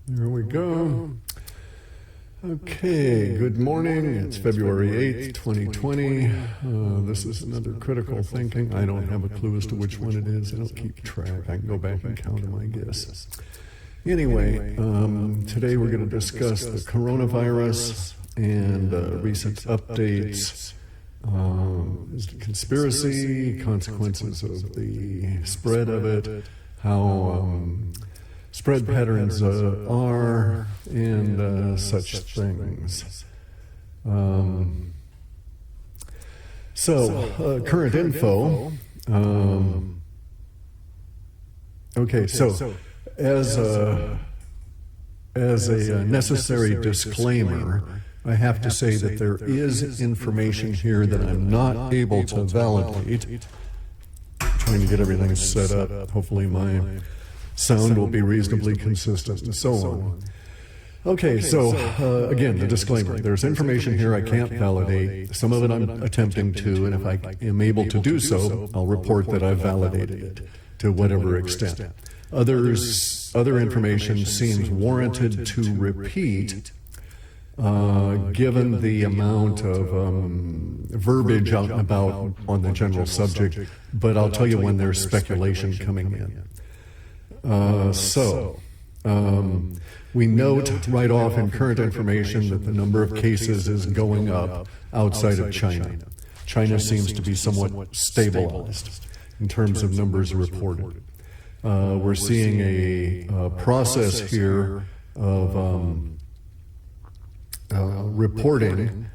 There we go. Okay, good morning. It's February 8th, 2020. This is another critical thinking. I don't have a clue as to which one it is. I don't keep track. I can go back and count them, I guess. Anyway, today we're going to discuss the coronavirus and recent updates. Is it conspiracy, consequences of the spread of it, how spread patterns are, and such things. Current info. Okay, so as a necessary disclaimer, I have to say that there is information here that I'm not able to validate. I'm trying to get everything set up. Hopefully my sound will be reasonably consistent and so on. Okay, so again, the disclaimer. There's information here I can't validate. Some of it I'm attempting to, and if I am able to do so, I'll report that I've validated it to whatever extent. Other information seems warranted to repeat, given the amount of verbiage out and about on the general subject, but I'll tell you when there's speculation coming in. We note right off in current information that the number of cases is going up outside of China. China seems to be somewhat stabilized in terms of numbers reported. We're seeing a process here of reporting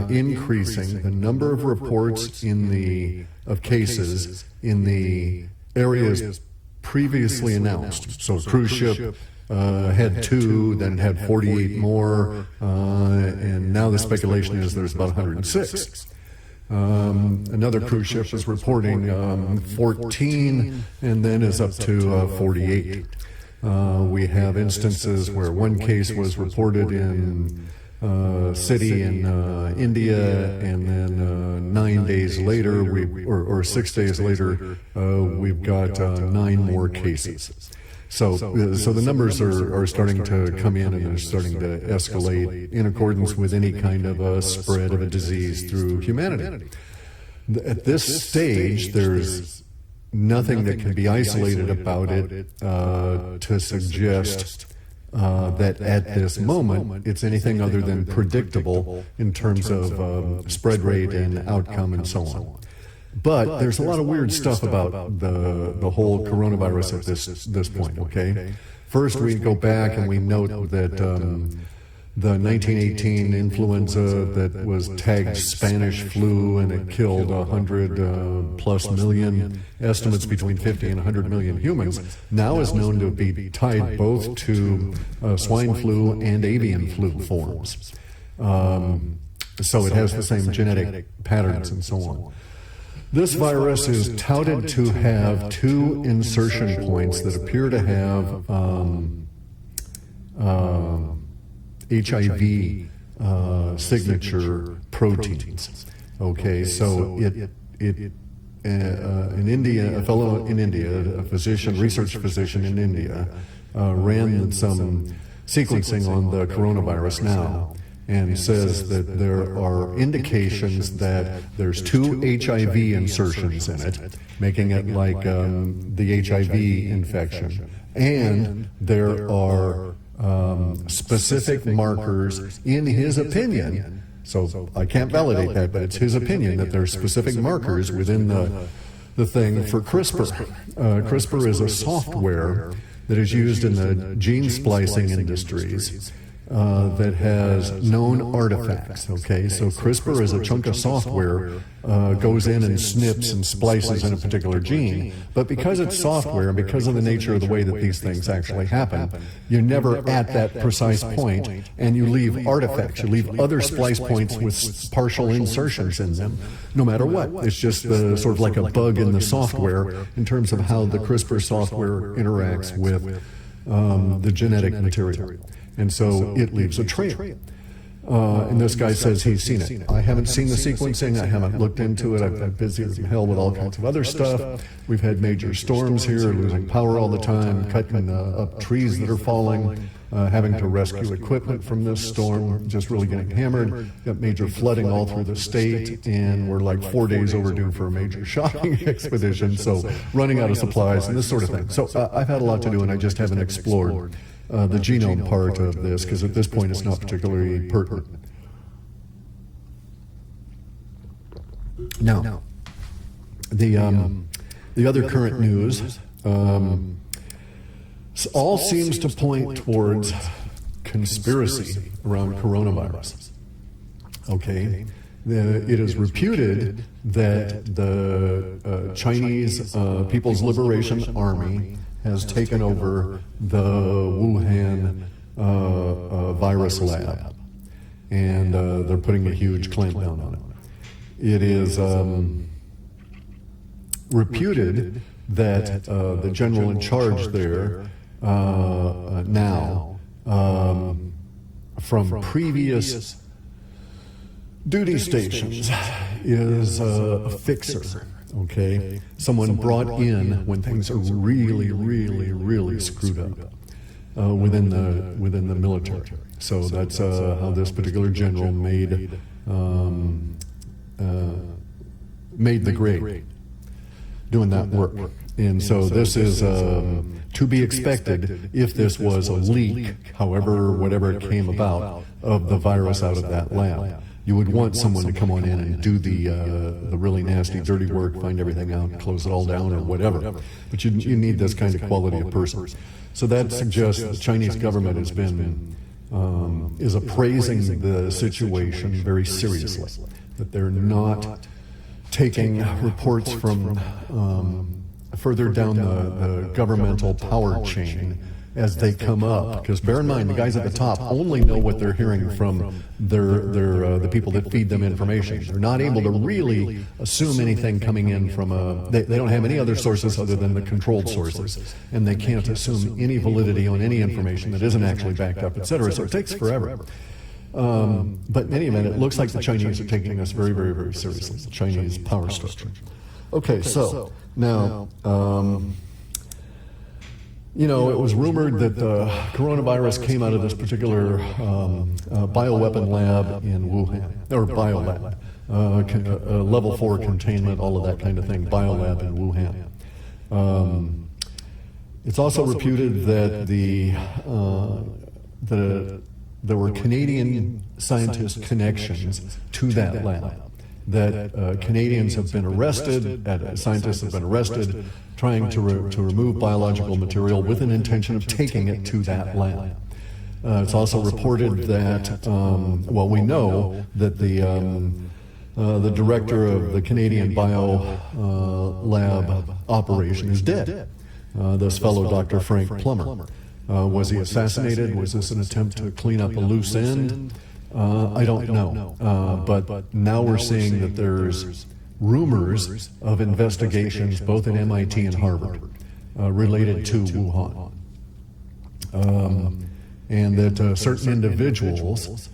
increasing the number of reports of cases in the areas previously announced. So cruise ship had 2, then it had 48 more, and now the speculation is there's about 106. Another cruise ship is reporting 14, and then is up to 48. We have instances where one case was reported in city in India, and then 9 days later, or 6 days later, we've got 9 more cases. So the numbers are starting to come in, and they're starting to escalate in accordance with any kind of a spread of a disease through humanity. At this stage, there's nothing that can be isolated about it to suggest that at this moment it's anything other than predictable in terms of spread rate and outcome and so on. But there's a lot of weird stuff about the whole coronavirus at this point, okay? First, we go back and we note that the 1918 influenza that was tagged Spanish flu, and it killed 100 plus million, estimates between 50 and 100 million humans, now is known to be tied both to swine flu and avian flu forms. So it has the same genetic patterns and so on. This virus is touted to have 2 insertion points that appear to have HIV signature proteins. Okay, so in India, a fellow in India, a physician, research physician in India, ran some sequencing on the coronavirus now, and says that there are indications that there's 2 HIV insertions in it, making it like the HIV infection, and there are specific markers in his opinion. So I can't validate that, but it's his opinion that there's specific markers within the thing for CRISPR. CRISPR is a software that is used in the gene splicing industries that has known artifacts, okay? So CRISPR is a chunk of software, goes in and snips and splices in a particular gene, but because it's software and because of the nature of the way that these things actually happen, you're never at that precise point, and you leave artifacts, you leave other splice points with partial insertions in them, no matter what. It's just sort of like a bug in the software in terms of how the CRISPR software interacts with the genetic material. And so it leaves a trail. And this guy says he's seen it. I haven't seen the sequencing. I haven't looked into it. I've been busy as hell with all kinds of other stuff. We've had major storms here, losing power all the time, cutting up trees that are falling, having to rescue equipment from this storm, just really getting hammered. Got major flooding all through the state, and we're like 4 days overdue for a major shopping expedition, so running out of supplies and this sort of thing. So I've had a lot to do, and I just haven't explored the genome part of this, because at this point it's not particularly pertinent. Now, the other current news all seems to point towards conspiracy around coronavirus. Okay? It is reputed that the Chinese People's Liberation Army has taken over the Wuhan virus lab, and they're putting a huge clampdown on it. It is reputed that the general in charge there now, from previous duty stations, is a fixer. Okay, someone brought in when things are really, really, really screwed up within the military. So that's how this particular general made the grade, doing that work. And so this is to be expected if this was a leak, however, whatever it came about, of the virus out of that lab. You would want someone to come on in and do the really nasty, dirty work, find everything out, close it all down, or whatever. But you need this kind of quality of person. So that suggests the Chinese government has been is appraising the situation very seriously. That they're not taking reports from further down the governmental power chain as they come up, because bear in mind, the guys at the top only know what they're hearing from the people that feed them information. They're not able to really assume anything coming in from they don't have any other sources other than the controlled sources, and they can't assume any validity on any information that isn't actually backed up, etc. So it takes forever. But in any event, it looks like the Chinese are taking this very, very, very seriously, the Chinese power structure. Okay, so now, it was rumored that the coronavirus came out of this particular bioweapon lab in Wuhan, or biolab, level 4 containment, all of that kind of thing, biolab in Wuhan. It's also reputed that there were Canadian scientist connections to that lab. That Canadians have been arrested, scientists have been arrested, trying to remove biological material with an intention of taking it to that lab. It's also reported that, we know that the director of the Canadian bio lab operation is dead. This fellow, Dr. Frank Plummer. Was he assassinated? Was this an attempt to clean up a loose end? I don't know, but now we're seeing that there's rumors of investigations both at MIT and Harvard related to Wuhan, and that certain individuals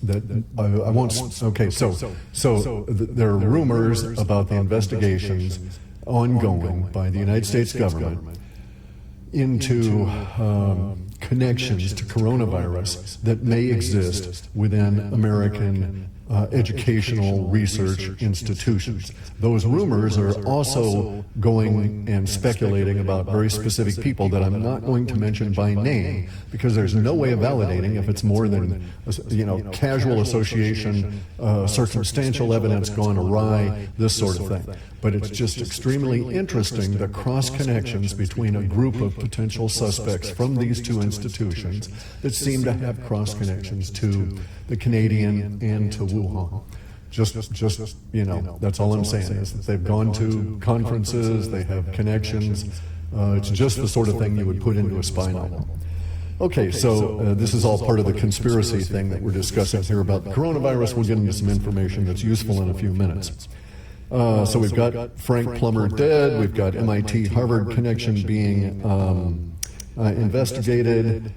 that I won't. Okay, so there are rumors about the investigations ongoing by the United States government into connections to coronavirus that may exist within American educational research institutions. Those rumors are also going and speculating about very specific people that I'm not going to mention by name, because there's no way of validating if it's more than casual association, circumstantial evidence gone awry, this sort of thing. But it's just extremely interesting the cross connections between a group of potential suspects from these two institutions that seem to have cross connections to the Canadian and to Wuhan. Just that's all I'm saying, is that they've gone to conferences, they have connections. It's just the sort of thing you would put into a spy novel. Okay, so this is all part of the conspiracy thing that we're discussing here about the coronavirus. We'll get into some information that's useful in a few minutes. So we've got Frank Plummer dead, we've got MIT Harvard connection being investigated.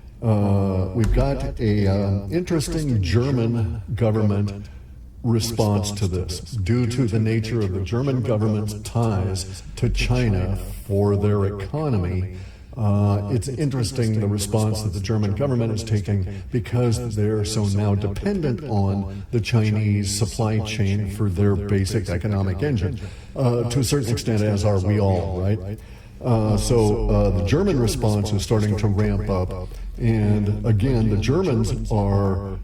we've got a interesting German government response to this. Due to the nature of the German government's ties to China for their economy, it's interesting the response that the German government is taking, because they're so now dependent on the Chinese supply chain for their basic economic engine, to a certain extent, as are we all, right? So the German response is starting to ramp up, and again, the Germans are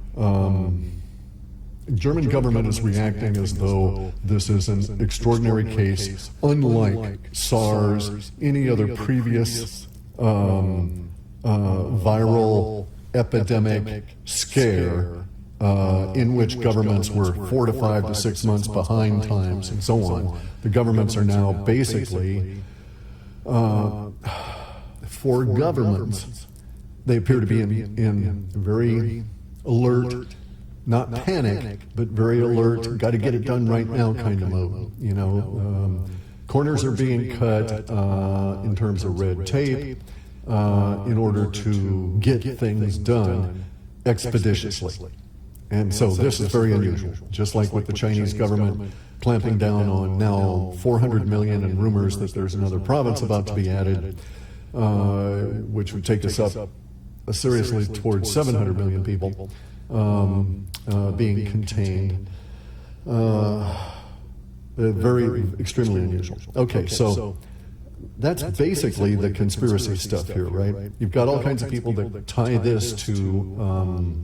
German government is reacting as though this is an extraordinary case, unlike SARS, any other previous viral epidemic scare in which governments were 4 to 5 to 6 months behind times and so on. The governments are now basically, for governments, they appear to be in very alert, not panic, but very alert, got to get it done right now kind of mode. You know, corners are being cut in terms of red tape in order to get things done expeditiously. And so this is very unusual, just like with the Chinese government clamping down on now 400 million and rumors that there's another province about to be added, which would take us up seriously towards 700 million people. Being contained. Very, extremely unusual. Okay, so that's basically the conspiracy stuff here, right? You've got all kinds of people that tie this to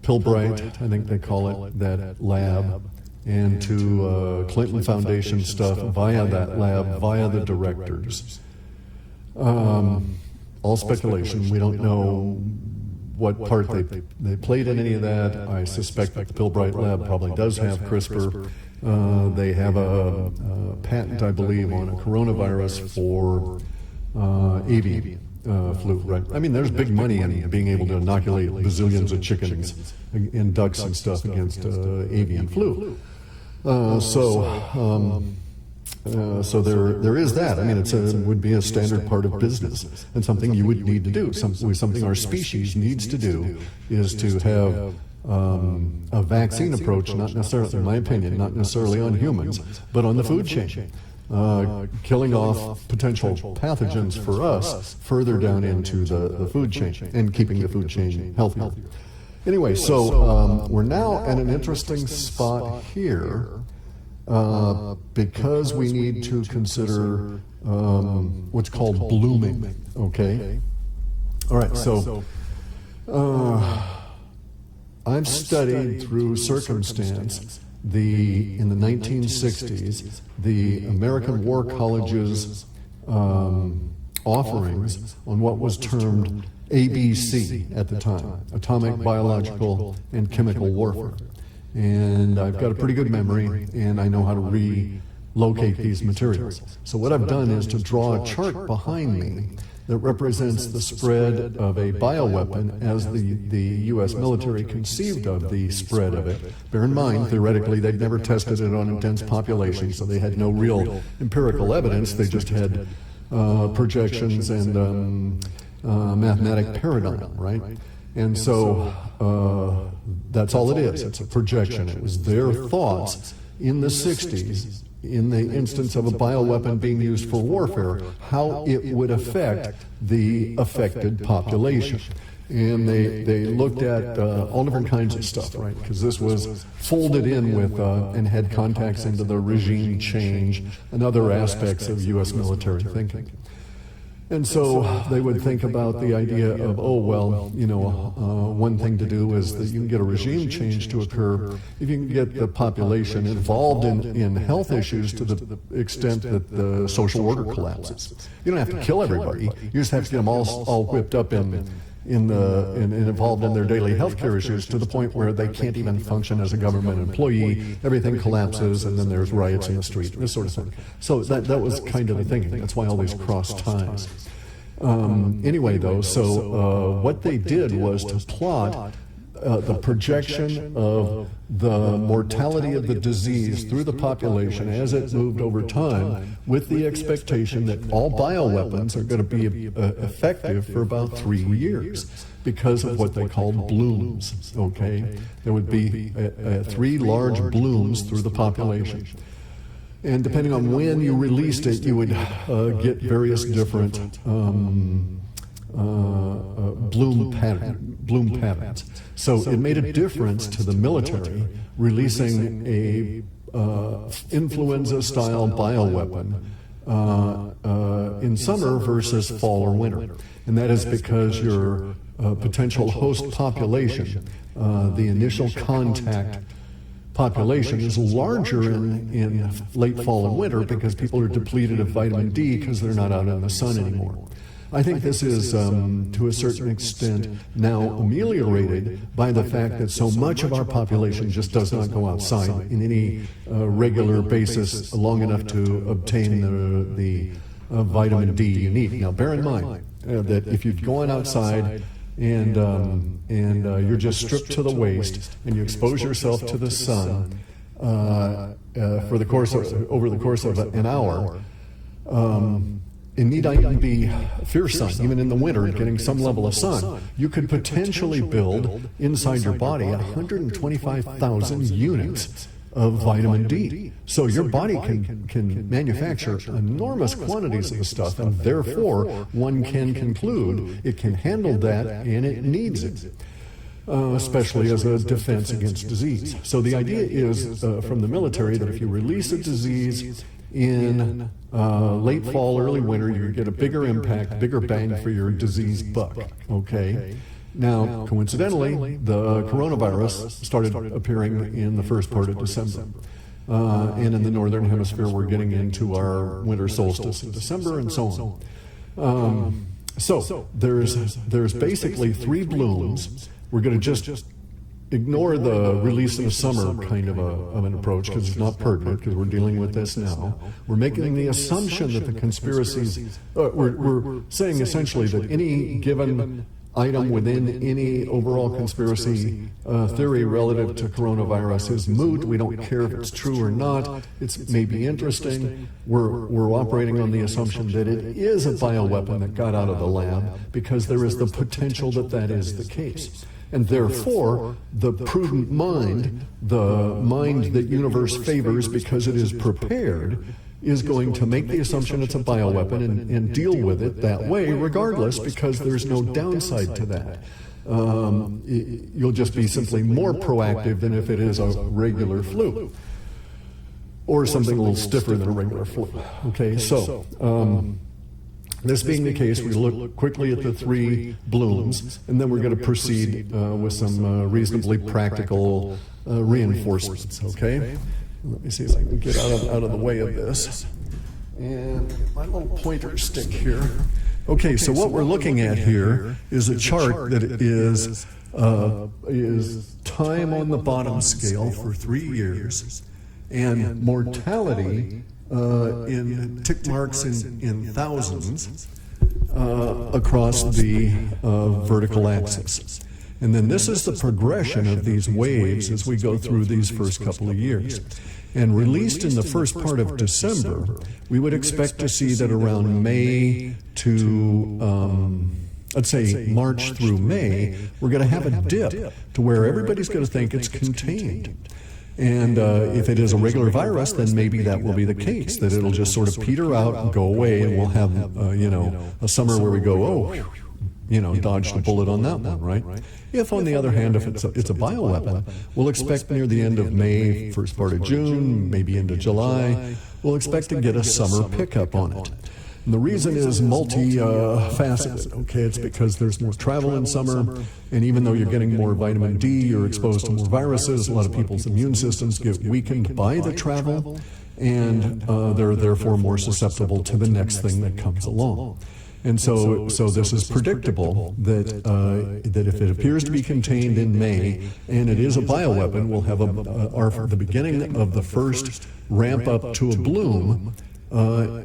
Pilbright, I think they call it, that lab, and to Clinton Foundation stuff via that lab, via the directors. All speculation. We don't know what part they played in any of that. I suspect that the Pilbright lab probably does have CRISPR. They have a patent, I believe, on a coronavirus for avian flu, right? I mean, there's big money in being able to inoculate bazillions of chickens and ducks and stuff against avian flu. So there is that. I mean, it would be a standard part of business, and something you would need to do. Something our species needs to do is to have a vaccine approach, not necessarily, in my opinion, not necessarily on humans, but on the food chain, killing off potential pathogens for us further down into the food chain and keeping the food chain healthier. Anyway, so we're now at an interesting spot here. Because we need to consider what's called blooming, okay? All right, so I've studied through circumstance in the 1960s, the American War College's offerings on what was termed ABC at the time, atomic, biological, and chemical warfare. And I've got a pretty good memory, and I know how to relocate these materials. So what I've done is to draw a chart behind me that represents the spread of a bioweapon as the U.S. military conceived of the spread of it. Bear in mind, theoretically, they'd never tested it on a dense population, so they had no real empirical evidence. They just had projections and mathematic paradigm, right? And so that's all it is. It's a projection. It was their thoughts in the 60s, in the instance of a bioweapon being used for warfare, how it would affect the affected population. And they looked at all different kinds of stuff, right? Because this was folded in with and had contacts into the regime change and other aspects of U.S. military thinking. And so they would think about the idea of, oh, well, you know, one thing to do is that you can get a regime change to occur if you can get the population involved in health issues to the extent that the social order collapses. You don't have to kill everybody. You just have to get them all whipped up and involved in their daily health care issues to the point where they can't even function as a government employee. Everything collapses, and then there's riots in the street, this sort of thing. So that was kind of the thinking. That's why all these cross ties. Anyway, though, so what they did was to plot the projection of the mortality of the disease through the population as it moved over time, with the expectation that all bioweapons are going to be effective for about 3 years because of what they called blooms, okay? There would be 3 large blooms through the population. And depending on when you released it, you would get various different bloom patterns. So it made a difference to the military releasing a influenza-style bioweapon in summer versus fall or winter. And that is because your potential host population, the initial contact population, is larger in late fall and winter because people are depleted of vitamin D because they're not out in the sun anymore. I think this is, to a certain extent, now ameliorated by the fact that so much of our population just does not go outside in any regular basis long enough to obtain the vitamin D you need. Now, bear in mind that if you've gone outside and you're just stripped to the waist and you expose yourself to the sun over the course of an hour, it need not even be fierce sun, even in the winter, getting some level of sun. You could potentially build inside your body 125,000 units of vitamin D. So your body can manufacture enormous quantities of the stuff, and therefore one can conclude it can handle that and it needs it, especially as a defense against disease. So the idea is from the military that if you release a disease in late fall, early winter, you get a bigger impact, bigger bang for your disease buck, okay? Now, coincidentally, the coronavirus started appearing in the first part of December. And in the northern hemisphere, we're getting into our winter solstice in December and so on. So there's basically 3 blooms. We're going to just ignore the release in the summer kind of an approach because it's not pertinent because we're dealing with this now. We're making the assumption that the conspiracies, we're saying essentially that any given item within any overall conspiracy theory relative to coronavirus is moot. We don't care if it's true or not. It's maybe interesting. We're operating on the assumption that it is a bioweapon that got out of the lab because there is the potential that that is the case. And therefore, the prudent mind, the mind that universe favors because it is prepared, is going to make the assumption it's a bioweapon and deal with it that way regardless because there's no downside to that. You'll just be simply more proactive than if it is a regular flu or something a little stiffer than a regular flu. Okay, so this being the case, we look quickly at the 3 blooms, and then we're going to proceed with some reasonably practical reinforcements, okay? Let me see if I can get out of the way of this. And my little pointer stick here. Okay, so what we're looking at here is a chart that is time on the bottom scale for 3 years, and mortality in tick marks in thousands across the vertical axis. And then this is the progression of these waves as we go through these first couple of years. And released in the first part of December, we would expect to see that around May to, let's say March through May, we're going to have a dip to where everybody's going to think it's contained. And if it is a regular virus, then maybe that will be the case, that it'll just sort of peter out and go away, and we'll have, a summer where we go, oh, dodged a bullet on that one, right? If, on the other hand, if it's a bioweapon, we'll expect near the end of May, first part of June, maybe into July, we'll expect to get a summer pickup on it. And the reason is multi-faceted, okay? It's because there's more travel in summer, and even though you're getting more vitamin D, you're exposed to more viruses, a lot of people's immune systems get weakened by the travel, and they're therefore more susceptible to the next thing that comes along. And so this is predictable that that if it appears to be contained in May and it is a bioweapon, we'll have the beginning of the first ramp up to a bloom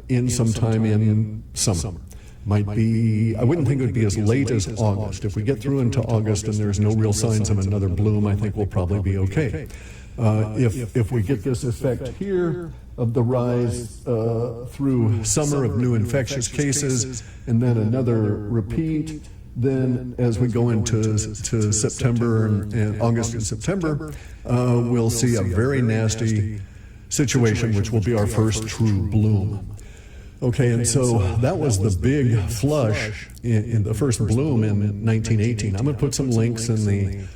in sometime in summer. might be, I wouldn't think it would be as late as August. If we get through into August and there's no real signs of another bloom, I think we'll probably be okay. If we get this effect here of the rise through summer of new infectious cases and then another repeat, then as we go into September and August and September, we'll see a very nasty situation, which will be our first true bloom. Okay, and so that was the big flush in the first bloom in 1918. I'm going to put some links in the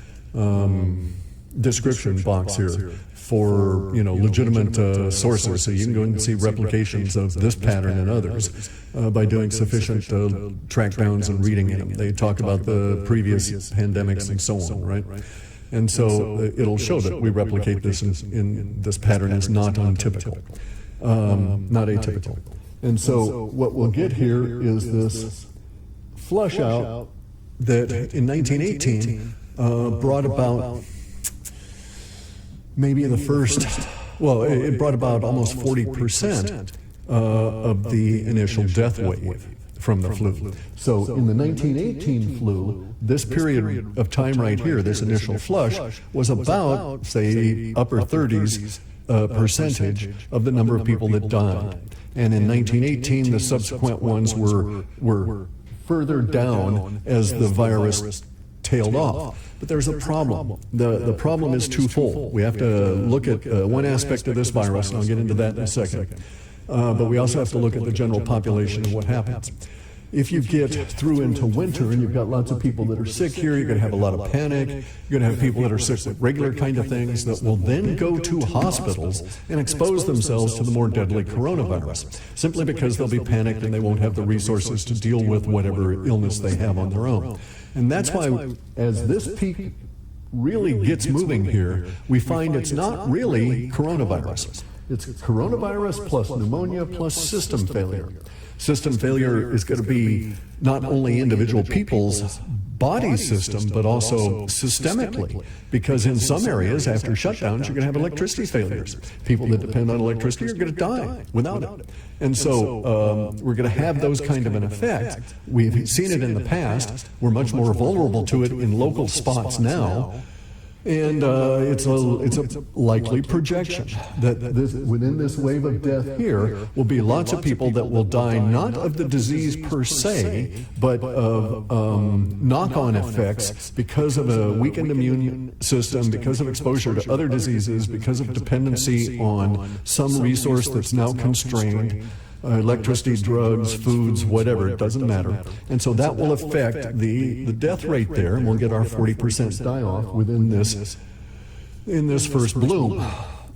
description box here for legitimate sources, so you can go and see replications of this pattern and others by doing sufficient track downs and reading in them. They talk about the previous pandemics and so on, right? And so it'll show that we replicate this in this pattern is not untypical, not atypical. And so what we'll get here is this flush out that in 1918 brought about maybe the first, well, it brought about almost 40% of the initial death wave from the flu. So in the 1918 flu, this period of time right here, this initial flush, was about, say, upper 30s percentage of the number of people that died. And in 1918, the subsequent ones were further down as the virus tailed off. But there's a problem. The problem is twofold. We have to look at one aspect of this virus, and I'll get into that in a second. But we also have to look at the general population and what happens. If you get through into winter and you've got lots of people that are sick here, you're going to have a lot of panic. You're going to have people that are sick with regular kind of things that will then go to hospitals and expose themselves to the more deadly coronavirus, simply because they'll be panicked and they won't have the resources to deal with whatever illness they have on their own. And that's why, as this peak really gets moving here, we find it's not really coronavirus. It's coronavirus plus pneumonia plus system failure. System failure is going to be not only individual people's body system, but also systemically, because in some areas, after shutdowns, you're going to have electricity failures. People that depend on electricity are going to die without it. And so we're going to have those kind of an effect. We've seen it in the past. We're much more vulnerable to it in local spots now. And it's a likely projection that within this wave of death here will be lots of people that will die not of the disease per se, but of knock-on effects because of a weakened immune system, because of exposure to other diseases, because of dependency on some resource that's now constrained. Electricity, drugs, foods, whatever, it doesn't matter. And so that will affect the death rate there, and we'll get our 40% die-off within in this first bloom.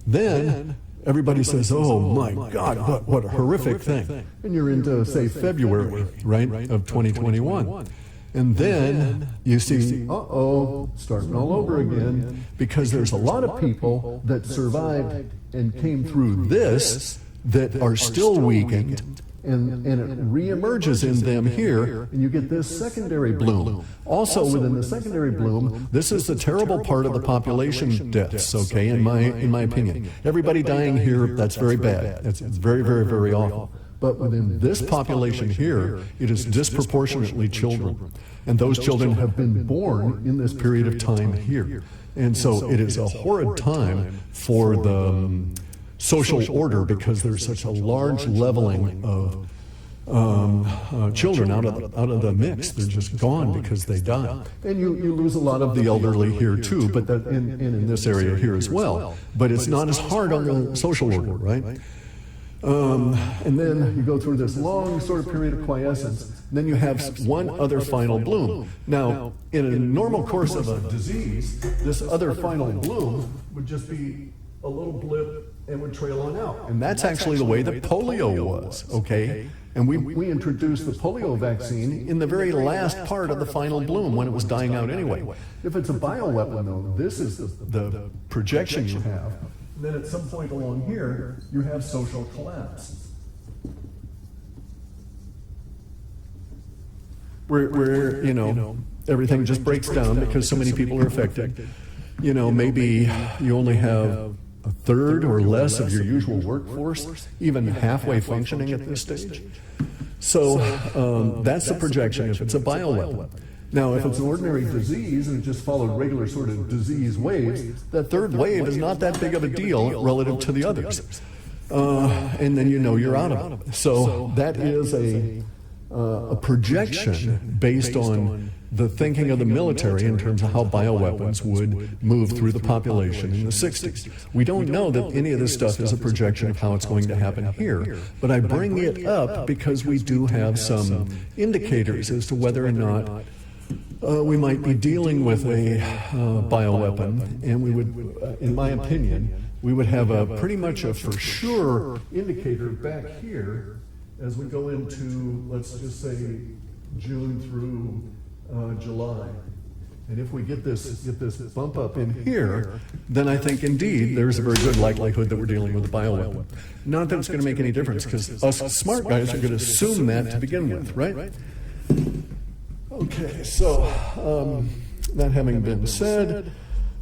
Then everybody says, oh my God, what a horrific thing. And you're into, say, February, right, of 2021. And then you see, starting all over again, because there's a lot of people that survived and came through this that are still weakened, and it reemerges in them here, and you get this secondary bloom. Also within the secondary bloom, this is the terrible part of the population deaths, okay, in my opinion. Everybody dying here, that's very bad. It's very, very, very awful. But within this population here, it is disproportionately children. And those children have been born in this period of time here. And so it is a horrid time for the social order, because there's such a large leveling of children out of the mix. They're just gone because they die. And you lose a lot of the elderly here too, but that in this area here as well. But it's not as hard on the social order, right? And then you go through this long sort of period of quiescence. Then you have one other final bloom. Now, in a normal course of a disease, this other final bloom would just be a little blip and would trail on out. And that's actually the way that polio was, okay? And we introduced the polio vaccine in the very last part of the final bloom when it was dying out anyway. If it's a bioweapon, though, this is the projection you have. And then at some point along here, you have social collapse. Where everything just breaks down because so many people are affected. Maybe you only have a third or less of your usual workforce even halfway functioning at this stage. So that's the projection if it's a bioweapon. Now, if it's an ordinary disease and it just followed regular sort of disease waves, that third wave is not that big of a deal relative to the others. And then you know you're out of it. So that is a projection based on the thinking of the military in terms of how bioweapons would move through the population in the 60s. We don't know that any of this stuff is a projection of how it's going to happen here, but I bring it up because we do have some indicators as to whether or not we might be dealing with a bioweapon, and we would, in my opinion, we would have a pretty much a for sure indicator back here as we go into, let's just say, June through July. And if we get this bump up in here, then I think indeed there's a very good likelihood that we're dealing with a bioweapon. Not that it's going to make any difference, because us smart guys are going to assume that to begin with, right? Okay, so that having been said,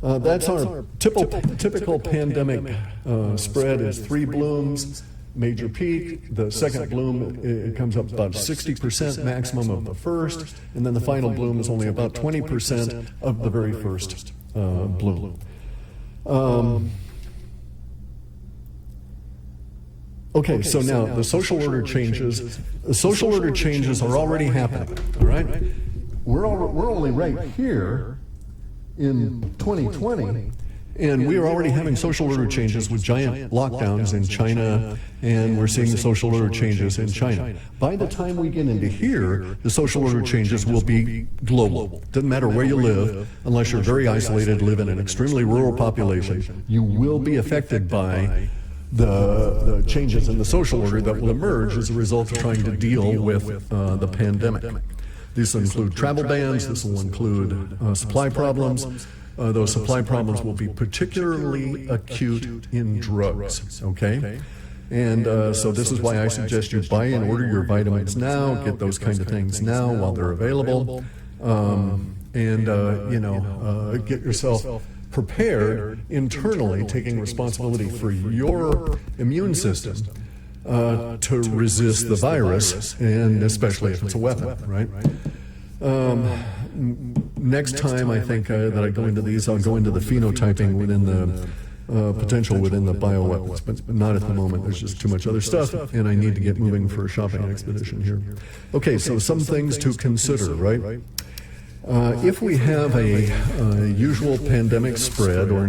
that's our typical pandemic spread is 3 blooms. Major peak, the second bloom, it comes up about 60% maximum of the first, and then the final bloom is only about 20% of the very first bloom. Okay, so now the social order changes. The social order changes are already happening, all right? We're only right here in 2020, and we are already having social order changes with giant lockdowns in China, and we're seeing the social order changes in China. By the time we get into here, the social order changes will be global. Doesn't matter where you live, unless you're very isolated, live in an extremely rural population, you will be affected by the changes in the social order that will emerge as a result of trying to deal with the pandemic. These will include travel bans, this will include supply problems. Those supply problems will be particularly acute in drugs, okay? And so this is why I suggest you buy and order your vitamins now, get those kind of things now while they're available, and get yourself prepared internally, taking responsibility for your immune system to resist the virus, and especially if it's a weapon, right? Next time I think that I go into these, I'll go into the phenotyping within the potential within the bioweapons, but not at the moment. There's just too much other stuff, and I need to get moving for a shopping expedition here. Okay, so some things to consider, right? If we have a usual pandemic spread or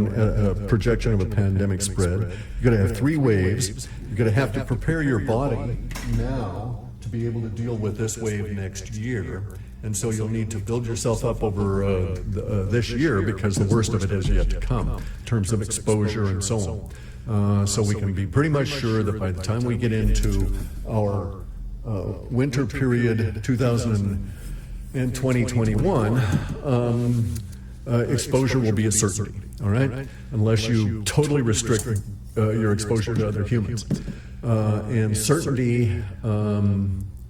a projection of a pandemic spread, you're going to have 3 waves. You're going to have to prepare your body now to be able to deal with this wave next year. And so you'll need to build yourself up over this year, because the worst of it is yet to come in terms of exposure and so on. So we can be pretty much sure that by the time we get into our winter period 2021, exposure will be a certainty, all right? Unless you totally restrict your exposure to other humans. And certainty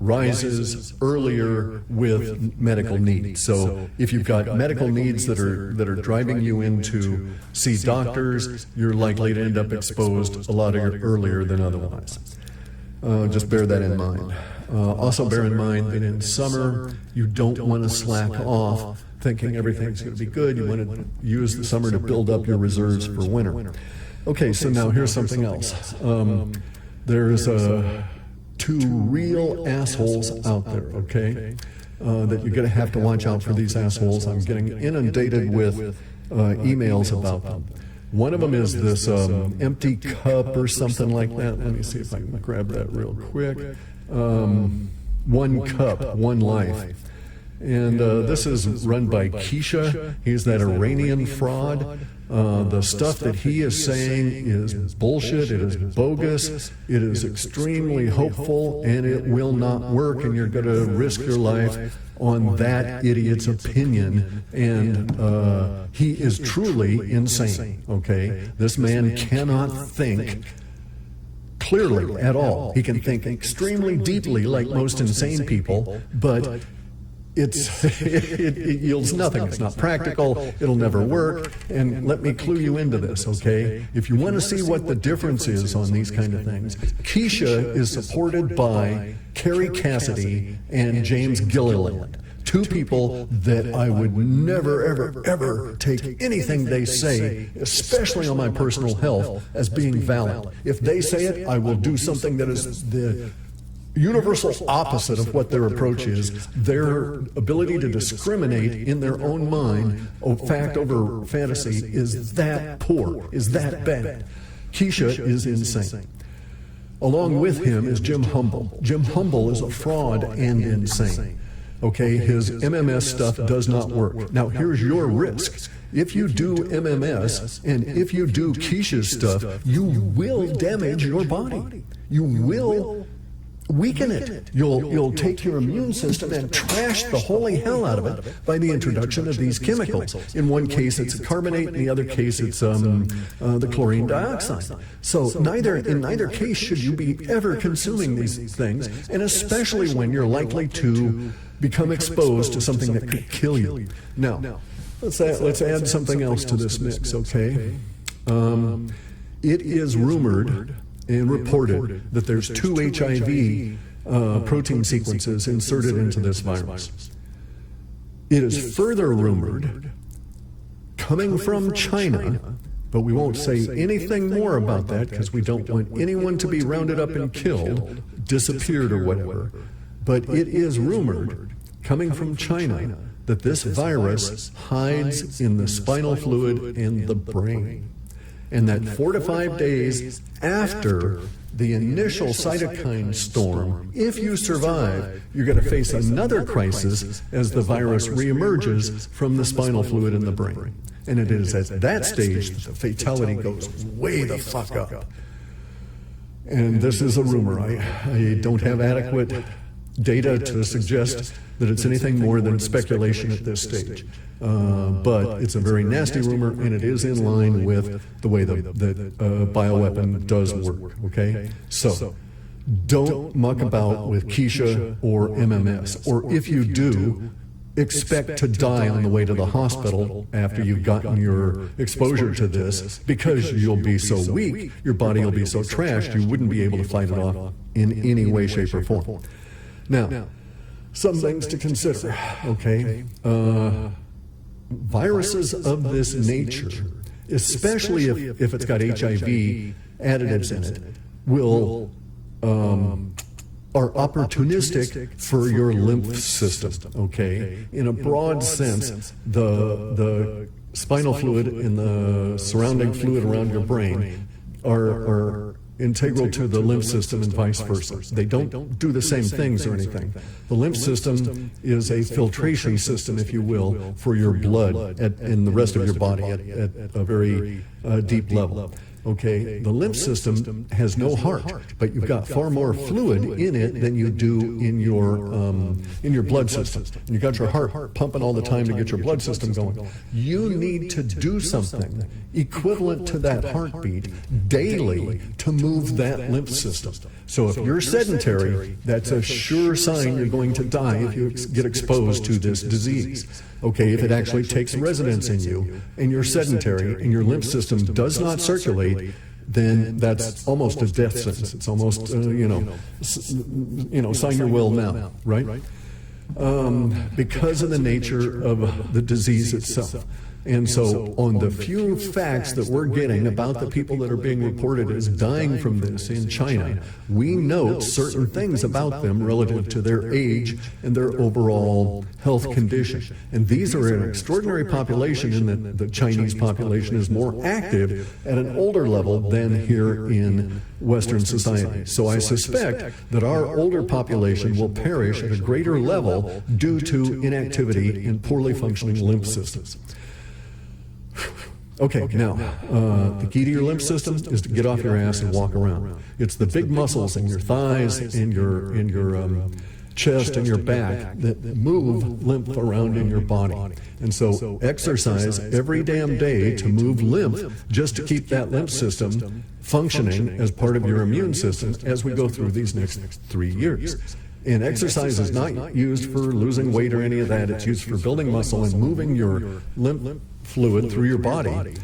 rises earlier with medical needs. So if you've got medical needs that are driving you in to see doctors, you're likely to end up exposed a lot earlier than otherwise. Just bear that in mind. Also bear in mind that in summer, you don't want to slack off thinking everything's going to be good. You want to use the summer to build up your reserves for winter. Okay, so now here's something else. There's 2 real assholes out there, okay? That you're going to have to watch out for these assholes. I'm getting inundated with emails about them. One of them is this empty cup or something like that. Let me see if I can grab that real quick. 1 cup, 1 life. And this is run by Keisha. He's that Iranian fraud. The stuff that he is saying is bullshit, it is bogus, it is extremely hopeful, and it will not work, and you're going to risk your life on that idiot's opinion. And he is truly insane, okay? This man cannot think clearly at all. He can think extremely deeply like most insane people, but it yields nothing. It's not practical. It'll never work. And let me clue you into this, okay? If you want to see what the difference is on these kind of things, Keisha is supported by Carrie Cassidy and James Gilliland. Two people that I would never, ever, ever take anything they say, especially on my personal health, as being valid. If they say it, I will do something that is the universal opposite of what their approach is. Their ability to discriminate in their own mind, fact over fantasy, is that poor, is that bad. Keisha is insane. Along with him is Jim Humble. Jim Humble is a fraud and insane. Okay, his MMS stuff does not work. Now, here's your risk. If you do MMS and if you do Keisha's stuff, you will damage your body. You will weaken it. You'll take your immune system and trash the holy hell out of it by the introduction of these chemicals. In one case, it's a carbonate. In the other case, it's the chlorine dioxide. So in neither case should you be ever consuming these things, and especially when you're likely to become exposed to something that could kill you. Now, let's add something else to this mix, okay? It is rumored and reported that there's 2 HIV protein sequences inserted into this virus. It is further rumored, coming from China, but we won't say anything more about that because we don't want anyone to be rounded up and killed, disappeared or whatever. But it is rumored, coming from China, that this virus hides in the spinal fluid in the brain. And that 4 to 5 days after the initial cytokine storm, if you survive, you're going to face another crisis as the virus reemerges from the spinal fluid in the brain. And it is at that stage that the fatality goes way the fuck up. And this is a rumor. I don't have adequate data to suggest that it's anything more than speculation at this stage. But it's a very nasty rumor, and it is in line with the way that bioweapon does work, okay? So don't muck about with Keisha or MMS, or if you do, expect to die on the way to the hospital after you've gotten your exposure to this, because you'll be so weak, your body will be so trashed, you wouldn't be able to fight it off in any way, shape, or form. Now, some things to consider, okay? Viruses of this nature, especially if it's got HIV additives in it, are opportunistic for your lymph system, okay? In a broad sense, the spinal fluid and the surrounding fluid around your brain are integral to the lymph system and vice versa. They don't do the same things or anything. The lymph system is a filtration system, if you will, for your blood and the rest of your body at a very deep level. Okay, the lymph system has no heart, but you've got far more fluid in it than you do in your blood system. And you've got your heart pumping all the time to get your blood system going. You need to do something equivalent to that heartbeat daily to move that lymph system. So if you're sedentary, that's a sure sign you're going to die if you get exposed to this disease. Okay, if it actually takes residence in you and you're sedentary and your lymph system does not circulate, then that's almost a death sentence. It's almost, sign your will now, right? Because of the nature of the disease itself. And so on the few facts that we're getting about the people that are being reported as dying from this in China, we note certain things about them relative to their age and their overall health condition. And these are an extraordinary population in that the Chinese population is more active at an older level than here in Western society. So I suspect that our older population will perish at a greater level due to inactivity in poorly functioning lymph systems. Okay, now, the key to your lymph system is to get off your ass and walk around. It's the big muscles in your thighs, in your chest, and your back that move lymph around in your body. And so exercise every damn day to move lymph just to keep that lymph system functioning as part of your immune system as we go through these next 3 years. And exercise is not used for losing weight or any of that. It's used for building muscle and moving your lymph fluid through your body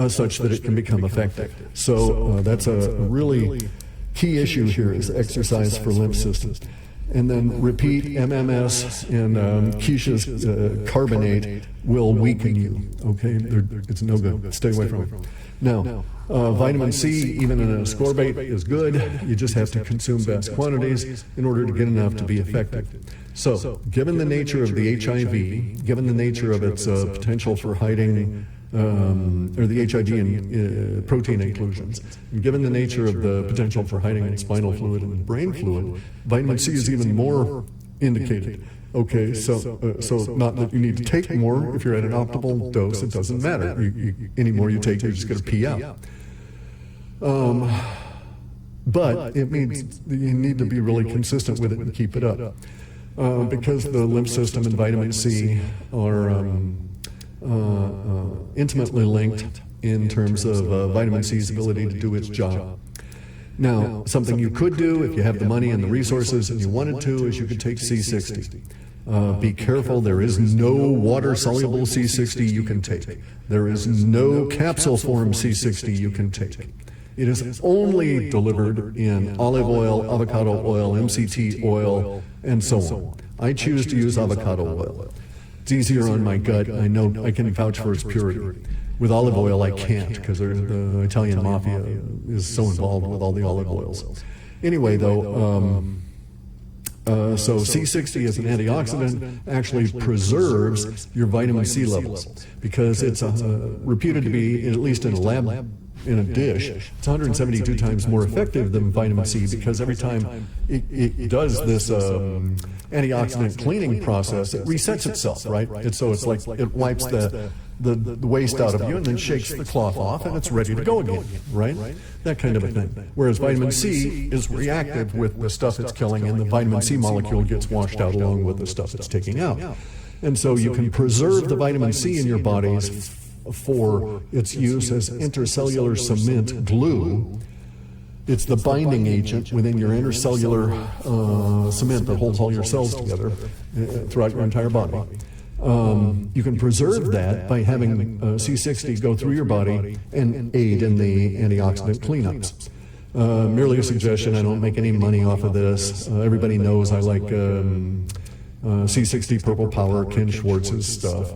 such that it can become effective. So that's a really key issue here, is exercise for lymph systems. And then repeat MMS and Keisha's carbonate will weaken you, okay? It's no good. Stay away from it. Now, vitamin C, even in a ascorbate, is good. You just have to consume vast quantities in order to get enough to be effective. So, given the nature of the HIV, given the nature of its potential for hiding, or the HIV and protein inclusions, and given the nature of the potential for hiding in spinal fluid and brain fluid, vitamin C is even more indicated. Okay, so not that you need to take more. If you're at an optimal dose, it doesn't matter. Any more you take, you're just going to pee out. But it means you need to be really consistent with it and keep it up. Because the lymph system and vitamin C are intimately linked in terms of vitamin C's ability to do its job. Now, something you could do if you have the money and the resources and you wanted to is you could take C60. Be careful, there is no water-soluble C60 you can take. There is no capsule form C60 you can take. It is only delivered in olive oil, avocado oil, MCT oil, and so on. I choose to use avocado oil. It's easier on my gut. I know I can vouch for its purity. With olive oil, I can't, because the Italian mafia is so involved with all the olive oils. Anyway, though, so C60 as an antioxidant actually preserves your vitamin C levels, because it's reputed to be, at least in a lab, in a dish, it's 172 times more effective than vitamin C, because every time it does this antioxidant cleaning process, it resets itself, right? So it's like it wipes the waste out of you and then shakes the cloth off and it's ready to go again, right? That kind of a thing. Whereas vitamin C is reactive with the stuff it's killing, and the vitamin C molecule gets washed out along with the stuff it's taking out. And so you can preserve the vitamin C in your bodies for its use as intercellular cement glue. It's the binding agent within your intercellular cement that holds all your cells together throughout your entire body. You can preserve that by having C60 go through your body and aid in the antioxidant cleanups. Merely a suggestion. I don't make any money off of this. Everybody knows I like C60 Purple Power, Ken Schwartz's stuff.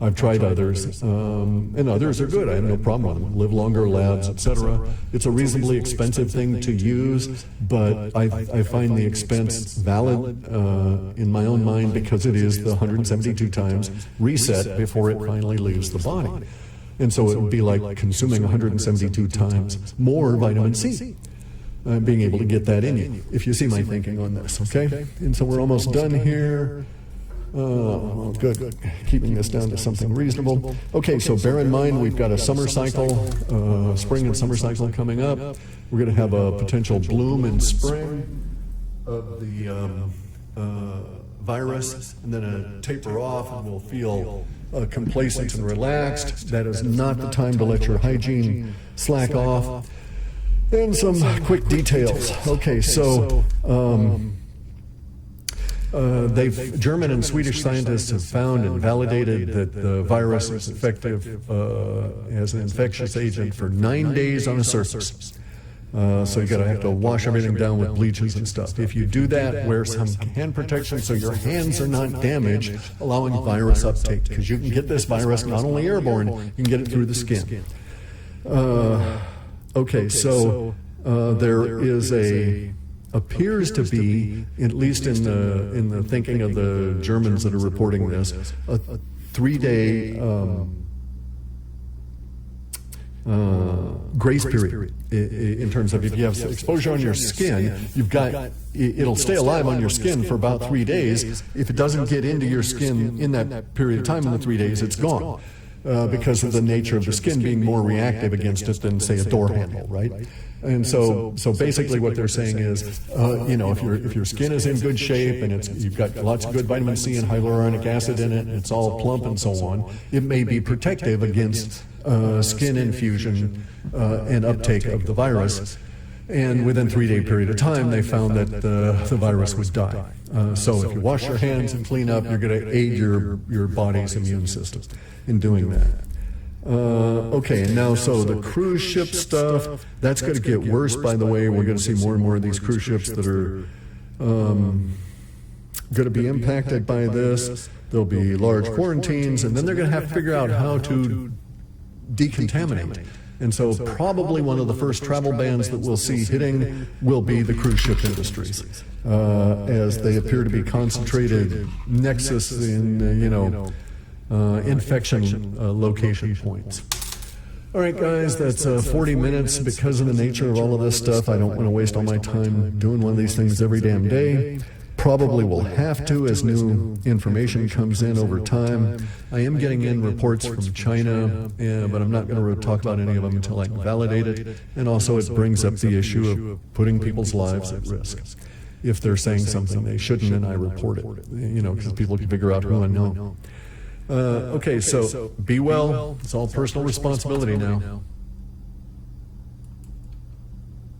I've tried others, and others are good. I have no problem with them. Live Longer Labs, etc. It's a reasonably expensive thing to use, but I find the expense valid in my own mind, because it is the 172 times reset before it finally leaves the body. And so it would be like consuming 172 times more vitamin C. Being able to get that in you, if you see my thinking on this, okay? And so we're almost done here. Well, good. Keeping this down to something reasonable. Okay, so bear in mind we've got a summer cycle, spring and summer cycle coming up. We're going to have a potential bloom in spring of the virus, and then a taper off, and we'll feel complacent and relaxed. That is not the time to let your hygiene slack off. And some quick details. Okay, so German and Swedish scientists have found and validated that the virus is effective as an infectious agent for 9 days on a surface. So you have to wash everything down with bleaches and stuff. If you do that, wear some hand protection so your hands are not damaged, allowing virus uptake, because you can get this virus not only airborne, you can get it through the skin. Okay, so there is appears to be, at least in the thinking of the Germans that are reporting this, a 3-day grace period in terms of if you have exposure on your skin, it'll stay alive on your skin for about 3 days. If it doesn't get into your skin in that period of time in the 3 days, it's gone. Because of the nature of the skin being more reactive against it than, say, a door handle, right? And so basically what they're saying is, if your skin is in good shape and you've got lots of good vitamin C and hyaluronic acid in it, and it's all plump and so on, it may be protective against skin infusion and uptake of the virus. And within a 3-day period of time, they found that the virus would die. So if you wash your hands and clean up, you're going to aid your body's immune system in doing that. Okay, and now so the cruise ship stuff, that's going to get worse, by the way. We're going to see more and more of these cruise ships that are going to be impacted by this. There'll be large quarantines, and then they're going to have to figure out how to decontaminate. And so probably one of the first travel bans that we'll see hitting will be the cruise ship industries, as they appear to be concentrated nexus in, infection location points. All right, guys, that's 40 minutes. Because of the nature of all of this stuff, I don't want to waste all my time doing one of these things every damn day. Probably will have to as new information comes in over time. I am getting in reports from China, but I'm not going to talk about any of them until I can validate it. And also it brings up the issue of putting people's lives at risk. If they're saying something they shouldn't, and I report it, because people can figure out who I know. Okay, so be well. It's all personal responsibility now.